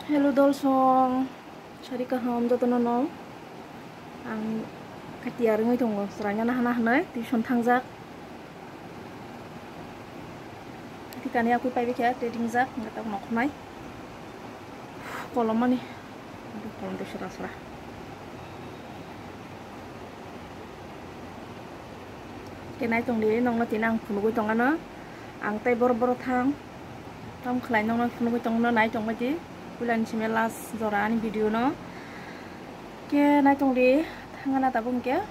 Hello dolsong, cari kaham jatuh nono. Ang ketiar ngai tunggu, serangnya nah nai, tuition tangjak. Ketika ni aku pai bicara trading jak, nggak tahu nak nai. Kolom mana? Aduh, kolom tu serah. Kenai tong di nong nanti nang punugui tong ana, ang tay bor thang, tam khlai nong nang punugui tong na nai tong maji. Bulan cimelas zoran video no ke nai tong di thangana tabung ke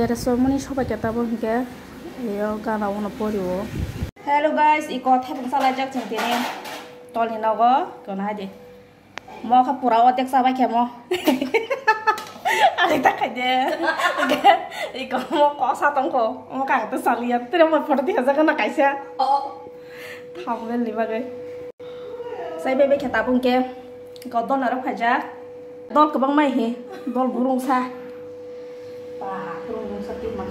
ada somoni sobai ke tabung ke yo gana wono poriwo. Hello guys, iko thepung sala jak chengtini tol hinago kona haji mo kha pura otek sabai khemo ari tak aja iko mo ko sa tong ko mo ka ta salia tere mo photo dikha jaga na kaisa thamel libage sai bebe kheta bung ke ko don ara phaja dol kabang mai he dol burung sa pa burung sa ti ma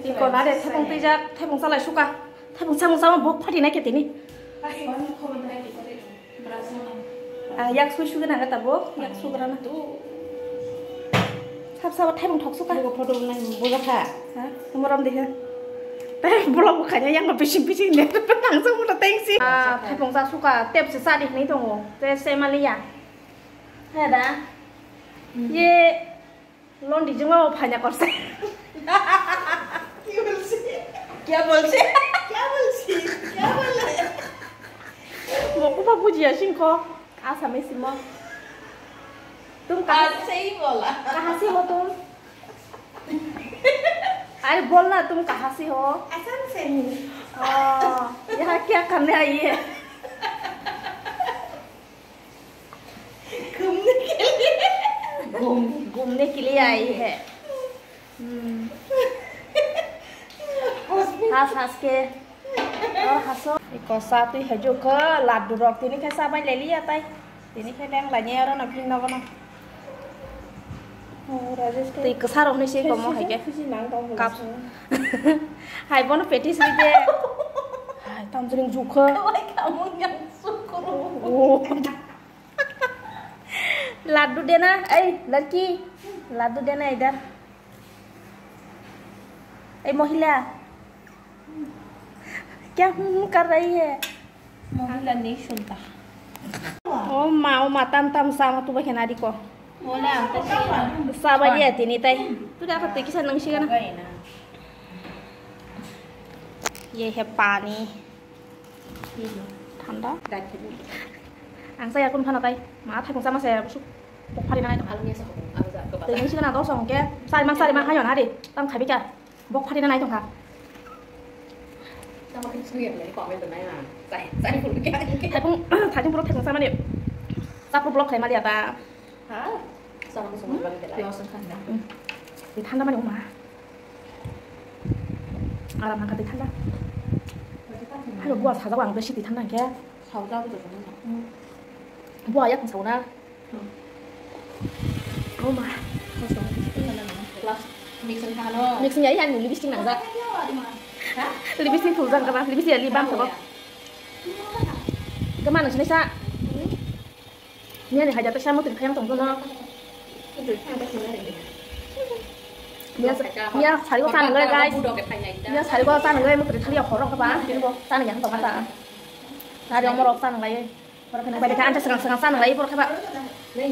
Iko nade thepung tijak thepung salai suka thepung sama bok phati na ketini yak su na ta bok yak su grana tu sab thepung thok suka ko photo nai bola kha ha moram dekha tai bola ko khanya yang bising ne nang sa mu ta tengsi thepung sa suka tep se sa dik ni tong te se malia ha da ye lon di jengwa phanya korse क्या बोलছে मोको बुझिया सिंको आसामी सिमो तुम कहां से ही बोला कहां से हो तुम अरे बोलना तुम कहां से हो असम से यहाँ क्या करने आई है घूमने के लिए आई है हंस के और हंसो iko satu haju ke ladu rok tini ke sabai leli ya tai tini ke leng lanya ora na pin na kono ti ke sarok ni si komo hai ke kap hai bon petis ni de hai tam jring jukhe kamu yang syukur ladu dena लड़की ladu dena इधर महिला क्या कर रही है महिला नहीं सुनता ओ माँ तम sama tu bagian adik ko बोला sabar dia tini tai tu dah kata kisah nang sih kan ये है पानी ठंडा ang saya kun phana tai ma thai kong sama saya su pok phari nai alungnya sa ko ang sih kan atau song ke sari mang hayon hadi tam khai bika bok phari nai tong ha sao mà suy nghĩ lấy cọ bên tận này là giải phụ cái thầy cũng pro thầy cũng sao mà điệp sao pro blog thầy mà điệp à hả sao mà sống bằng cái này thì than đó mà đúng mà làm hàng cái thì than đó hay là bùa thảo ra bằng cái gì thì than này kia thảo ra bây giờ cũng bùa yak xấu na ô mà mixing ấy anh ngủ mixing nặng ra lebih sih full karena lebih sih libam sama. Kemana sini sa? Ini ada hajat sama tuh yang tunggu no. Dia cari kau sana enggak guys? Dia cari kau sana enggak? Mau cari yang korok apa? Ini kau sana yang tunggu sana. Ada yang mau rok sana enggak ya? Orang kena pada kan setengah sana enggak ya? Orang apa? Nih.